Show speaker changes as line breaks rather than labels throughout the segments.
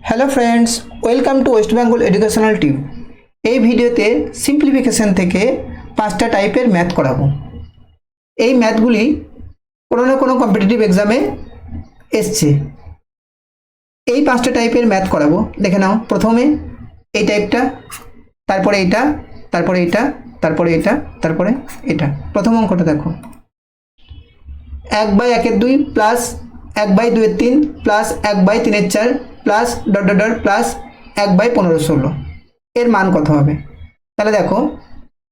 Hello friends, welcome to West Bengal educational tip. এই ভিডিওতে simplification থেকে 5টা টাইপের ম্যাথ করাবো। এই ম্যাথগুলি কোনো না কোনো কম্পিটিটিভ এক্সামে এসছে। এই 5টা টাইপের ম্যাথ করাবো। দেখে নাও, প্রথমে এই টাইপটা, তারপরে এটা, তারপরে এটা, তারপরে এটা, তারপরে এটা। প্রথম অঙ্কটা দেখো, 1/1 plus 1/2 plus 1/3 plus dot dot dot plus 1/15 এর মান কত হবে? তাহলে দেখো,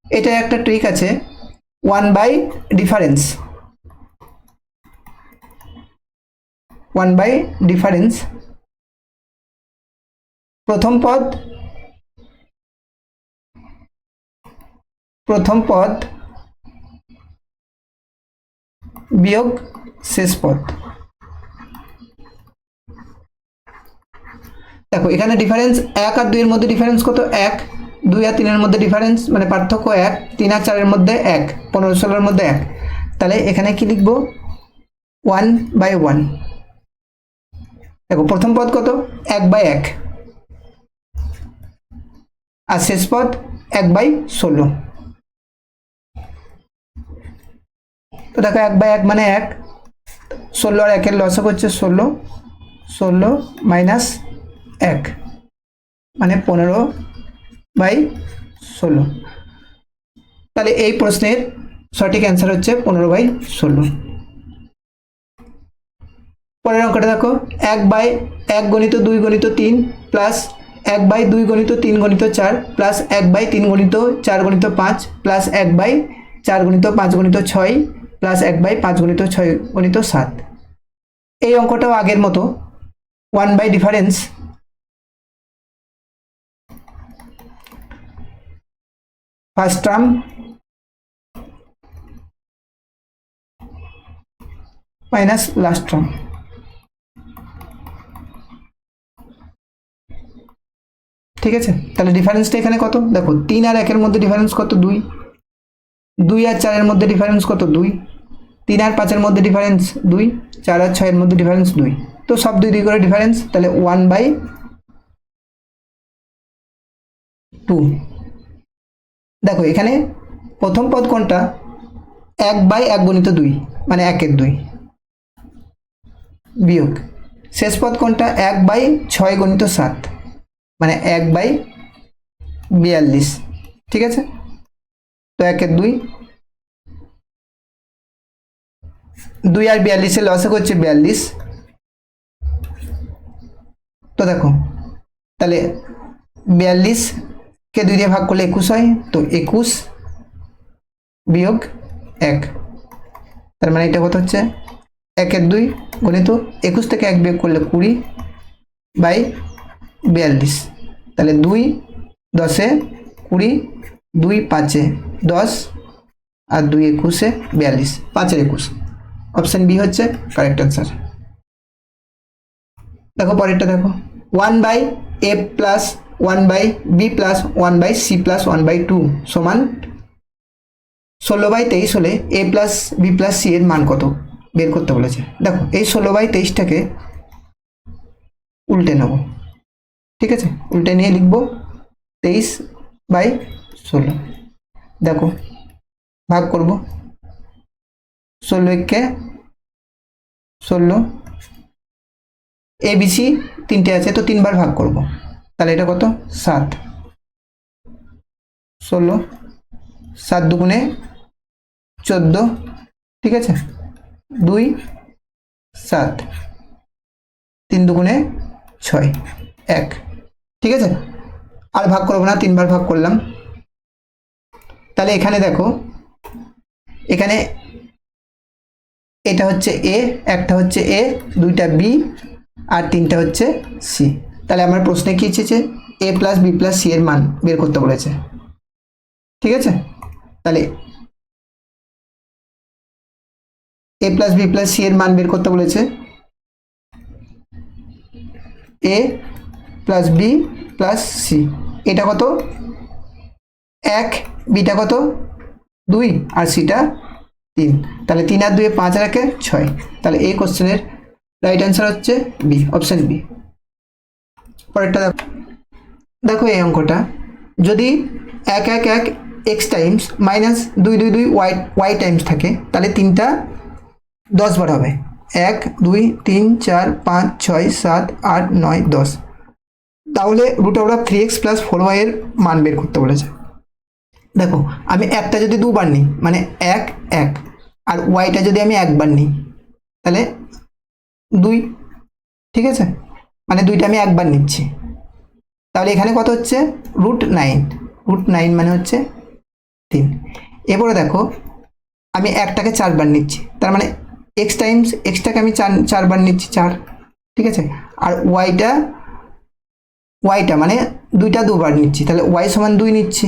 এটা একটা ট্রিক আছে, 1 বাই ডিফারেন্স। 1 বাই ডিফারেন্স, প্রথম পদ বিয়োগ শেষ পদ। দেখো এখানে ডিফারেন্স 1 আর 2 এর মধ্যে ডিফারেন্স কত? 1। 2 আর 3 এর মধ্যে ডিফারেন্স মানে পার্থক্য 1। 3 আর 4 এর মধ্যে 1, 15-16 এর মধ্যে 1। তাহলে এখানে কি লিখবো? 1/1। দেখো প্রথম পদ কত? 1/1 আর শেষ পদ 1/16। তো দেখো 1/1 মানে 1, 16 আর 1 এর লসক হচ্ছে 16 মাইনাস 1 মানে 15/16। তাহলে এই প্রশ্নের সঠিক অ্যান্সার হচ্ছে 15/16। পরের অঙ্কটা দেখো, 1/1 গণিত 2 গণিত 3 প্লাস 1/2 গণিত 3 গণিত 4 প্লাস 1/3 গণিত 4 গণিত 5 প্লাস 1/4 গণিত 5 গণিত 6 প্লাস 1/5 গণিত 6 গণিত 7। এই অঙ্কটাও আগের মতো, 1 by difference, first term minus last term. ঠিক আছে, তাহলে ডিফারেন্সটা এখানে কত? দেখো 3 আর 1 এর মধ্যে ডিফারেন্স কত? 2। 2 আর 4 এর মধ্যে ডিফারেন্স কত? 2। 3 আর 5 এর মধ্যে ডিফারেন্স 2। 4 আর 6 এর মধ্যে ডিফারেন্স 2। তো সব 2 2 করে ডিফারেন্স, তাহলে 1/2। দেখো এখানে প্রথম পদ কোনটা? 1/1 গণিত 2 মানে 1 2 বিয়োগ শেষ পদ কোনটা? 1/6 গণিত 7 মানে 1/42। ঠিক আছে, তো 1 2 2 আর 42 এর লসক হচ্ছে 42। তো দেখো, তাহলে 42 কে 2 দিয়ে ভাগ করলে 21 হয়, তো 21 বিয়োগ 1। তার মানে এটা কত হচ্ছে? 1 2 গণিত 21 থেকে 1 বিয়োগ করলে 20/42। তাহলে 2 10 20, 2 5 10 আর 2 21 42, 5 আর 21। অপশন বি হচ্ছে কারেক্ট অ্যান্সার। দেখো পরেরটা দেখো, 1/a plus 1/b plus 1/c plus 1/2 সমান 16/23 হলে a plus b plus c এর মান কত বের করতে বলেছে। দেখো এই 16/23টাকে উল্টে নেব। ঠিক আছে, উল্টে নিয়ে লিখবো 23/16। দেখো ভাগ করব, 16 কে 16, এ বি সি 3টে আছে তো 3 বার ভাগ করব। তাহলে এটা কত? 7। 16 7 দুগুণে 14। ঠিক আছে, 2 7 3 দুগুণে 6 1। ঠিক আছে, আর ভাগ করবো না, 3 বার ভাগ করলাম। তাহলে এখানে দেখো, এখানে এটা হচ্ছে এ, একটা হচ্ছে এ, 2টা বি আর 3টা হচ্ছে সি। তাহলে আমার প্রশ্নে কি এসেছে? এ প্লাস বি প্লাস সি এর মান বের করতে বলেছে। ঠিক আছে, তাহলে এ প্লাস বি প্লাস সি এর মান বের করতে বলেছে। এ প্লাস বি প্লাস সি, এটা কত? 1, বিটা কত? 2 আর সিটা 3। তাহলে 3 আর 2 5 আর 1 6। তাহলে এই কোশ্চেনের রাইট অ্যান্সার হচ্ছে বি, অপশন বি। পরেরটা দেখো, দেখো এই অঙ্কটা যদি 1 1 1 x times minus 2 2 2 y times থাকে, তাহলে 3টা 10 বার হবে। 1 2 3 4 5 6 7 8 9 10। তাহলে root over 3x plus 4y এর মান বের করতে বলেছে। দেখো আমি একটা যদি দুবার নিই মানে 1 1, আর ওয়াইটা যদি আমি একবার নিই তাহলে 2, ঠিক আছে, মানে 2টা আমি একবার নিচ্ছি। তাহলে এখানে কত হচ্ছে √9, √9 মানে হচ্ছে 3। এরপরে দেখো আমি একটাকে 4 বার নিচ্ছি, তার মানে এক্স টাইমস এক্সটাকে আমি 4 বার নিচ্ছি 4, ঠিক আছে, আর ওয়াইটা মানে 2টা 2বার নিচ্ছি, তাহলে ওয়াই সমান 2 নিচ্ছি,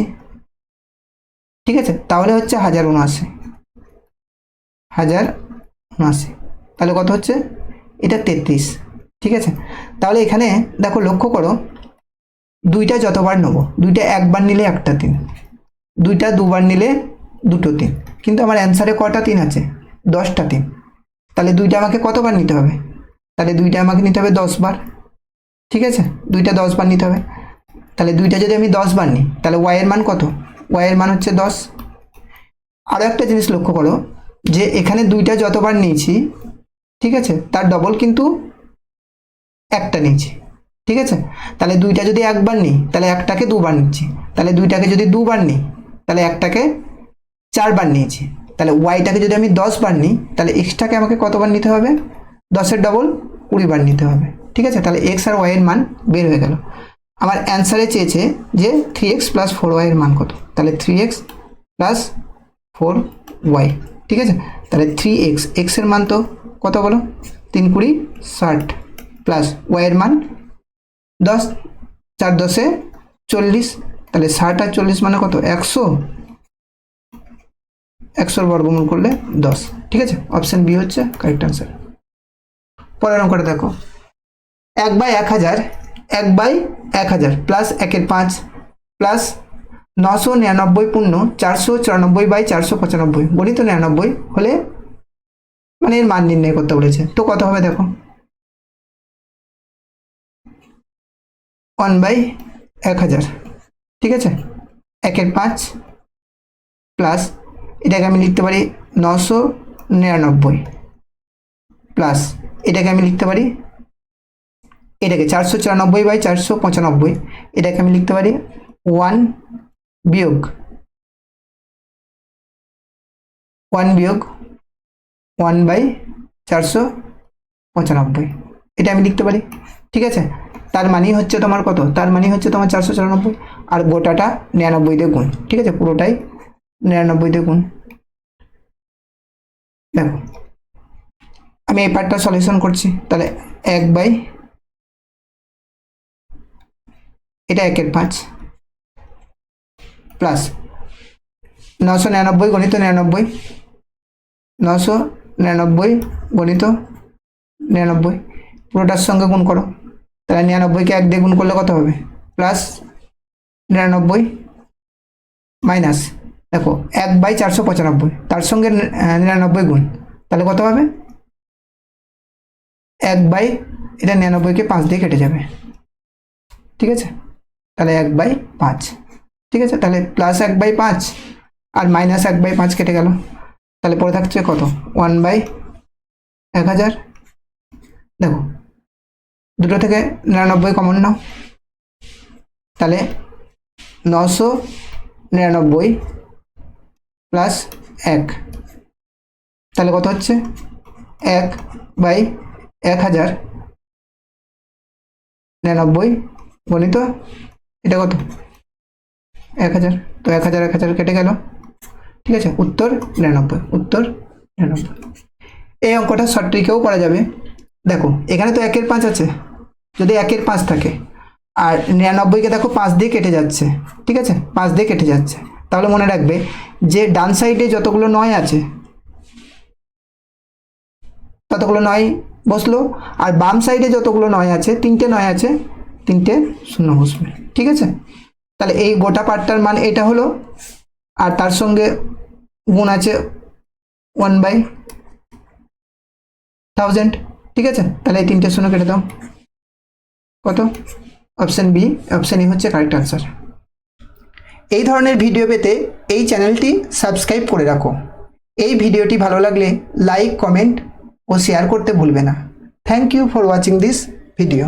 ঠিক আছে। তাহলে হচ্ছে 1079, তাহলে কত হচ্ছে এটা 33, ঠিক আছে। তাহলে এখানে দেখো লক্ষ্য করো 2টা যতবার নেবো, 2টা একবার নিলে একটা 3, 2টা 2বার নিলে দুটো 3, কিন্তু আমার অ্যান্সারে কটা 3 আছে 10টা 3। তাহলে 2টা আমাকে কতবার নিতে হবে, তাহলে 2টা আমাকে নিতে হবে 10 বার, ঠিক আছে, 2টা 10 বার নিতে হবে। তাহলে 2টা যদি আমি 10 বার নিই তাহলে ওয়াই এর মান কত, ওয়াই এর মান হচ্ছে 10। আরও একটা জিনিস লক্ষ্য করো যে এখানে 2টা যতবার নিয়েছি, ঠিক আছে, তার ডবল কিন্তু একটা নিয়েছি, ঠিক আছে। তাহলে 2টা যদি একবার নিই তাহলে একটাকে 2বার নিচ্ছি, তাহলে 2টাকে যদি 2বার নিই তাহলে একটাকে 4বার নিয়েছি। তাহলে ওয়াইটাকে যদি আমি 10 বার নিই তাহলে এক্সটাকে আমাকে কতবার নিতে হবে, 10-এর ডবল 20 বার নিতে হবে, ঠিক আছে। তাহলে এক্স আর ওয়াই এর মান বের হয়ে গেল। আমার অ্যান্সারে চেয়েছে যে 3x প্লাস 4y এর মান কত, তাহলে 3x প্লাস 4y, ঠিক আছে। তাহলে 3x এক্স এর মান তো কত বলো 3 20 60 প্লাস ওয়াই এর মান 10, 4 10 40, তাহলে 60 আর 40 মানে কত 100, 100 বর্গমূল করলে 10, ঠিক আছে। অপশন বি হচ্ছে কারেক্ট অ্যান্সার। পরের অঙ্কটা দেখো 1/1000 1/1000 প্লাস 1/5 প্লাস 999 পূর্ণ 494/495 গণিত 99 হলে মানে এর মান নির্ণয় করতে বলেছে। তো কত হবে দেখো 1/1000, ঠিক আছে, 1/5 প্লাস এটাকে আমি লিখতে পারি 999 প্লাস এটাকে আমি লিখতে পারি, এটাকে 494/495, এটাকে আমি লিখতে পারি 1 বিয়োগ 1/495, এটা আমি লিখতে পারি, ঠিক আছে। তার মানে হচ্ছে তোমার কত, তার মানে হচ্ছে তোমার 494 আর গোটাটা 99 দিয়ে গুণ, ঠিক আছে, পুরোটাই 99 দিয়ে গুণ। দেখো আমি এই পার্টটা সলিউশন করছি, তাহলে 1 এটা 1/5 প্লাস 999 গণিত 99, 999 গণিত 99 পুরোটার সঙ্গে গুণ করো, তাহলে 99কে 1 দিয়ে গুণ করলে কত হবে প্লাস 99 মাইনাস দেখো 1/495 তার সঙ্গে 99 গুণ, তাহলে কত হবে এটা 99কে 5 দিয়ে কেটে যাবে, ঠিক আছে, তাহলে 1/5, ঠিক আছে। তাহলে প্লাস 1/5 আর মাইনাস 1/5 কেটে গেল, তাহলে পরে থাকছে কত 1/1000। দেখো দুটো থেকে 99 কমন নাও, তাহলে 999 প্লাস 1, তাহলে কত হচ্ছে 1/1099 গণিত এটা কত 1000, তো 1000 1000 কেটে গেল, ঠিক আছে, উত্তর 99, উত্তর 99। এই অঙ্কটা শর্ট ট্রিকেও করা যাবে। দেখো এখানে তো 1/5 আছে, যদি 1/5 থাকে আর 99কে দেখো 5 দিয়ে কেটে যাচ্ছে, ঠিক আছে, 5 দিয়ে কেটে যাচ্ছে, তাহলে মনে রাখবে যে ডান সাইডে যতগুলো 9 আছে ততগুলো 9 বসলো, আর বাম সাইডে যতগুলো 9 আছে 3টে 9 আছে 3টে 0 বসবে, ঠিক আছে। তাহলে এই গোটা পার্টটার মান এটা হলো, আর তার সঙ্গে গুণ আছে 1/1000, ঠিক আছে। তাহলে এই 3টে 0 কেটে দাও, কত অপশান বি, অপশান এ হচ্ছে কারেক্ট আনসার। এই ধরনের ভিডিও পেতে এই চ্যানেলটি সাবস্ক্রাইব করে রাখো। এই ভিডিওটি ভালো লাগলে লাইক, কমেন্ট ও শেয়ার করতে ভুলবে না। Thank you for watching this video.